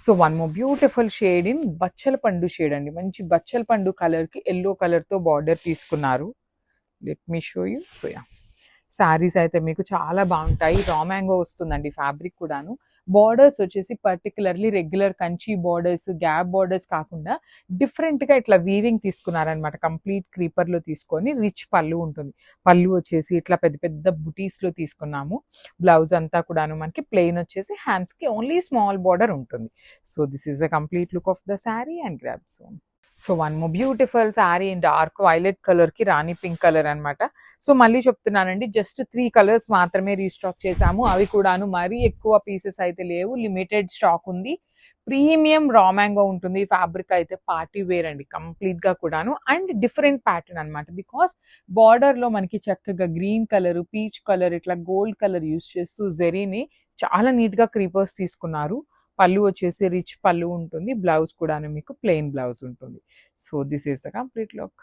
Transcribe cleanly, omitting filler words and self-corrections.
So one more beautiful shade in బచ్చల పండు shade అండి. మంచి బచ్చల పండు కలర్కి ఎల్లో కలర్తో బార్డర్ తీసుకున్నారు. Let me show you. So yeah, saris అయితే మీకు చాలా బాగుంటాయి. రా మ్యాంగో వస్తుందండి ఫ్యాబ్రిక్ కూడాను. బార్డర్స్ వచ్చేసి particularly regular Kanchi borders, gap borders కాకుండా డిఫరెంట్గా ఇట్లా వీవింగ్ తీసుకున్నారనమాట. కంప్లీట్ క్రీపర్లో తీసుకొని రిచ్ పళ్ళు ఉంటుంది. పళ్ళు వచ్చేసి ఇట్లా పెద్ద పెద్ద బుటీస్లో తీసుకున్నాము. బ్లౌజ్ అంతా కూడాను మనకి ప్లెయిన్ వచ్చేసి హ్యాండ్స్కి ఓన్లీ స్మాల్ బార్డర్ ఉంటుంది. So this is the complete look of the sari and grab son. So one more beautiful sari in dark violet కలర్కి రాణి పింక్ కలర్ అనమాట. సో మళ్ళీ చెప్తున్నానండి, జస్ట్ 3 కలర్స్ మాత్రమే రీస్టాక్ చేశాము. అవి కూడాను మరీ ఎక్కువ పీసెస్ అయితే లేవు, లిమిటెడ్ స్టాక్ ఉంది. ప్రీమియం రా మ్యాంగో ఉంటుంది. ఫ్యాబ్రిక్ అయితే పార్టీ వేర్ అండి కంప్లీట్గా కూడాను. అండ్ డిఫరెంట్ ప్యాటర్న్ అనమాట. బికాస్ బార్డర్లో మనకి చక్కగా గ్రీన్ కలర్, పీచ్ కలర్, ఇట్లా గోల్డ్ కలర్ యూస్ చేస్తూ జెరీని చాలా నీట్గా క్రీపర్స్ తీసుకున్నారు. పళ్ళు వచ్చేసి రిచ్ పళ్ళు ఉంటుంది. బ్లౌజ్ కూడాను మీకు ప్లెయిన్ బ్లౌజ్ ఉంటుంది. So this is the complete look.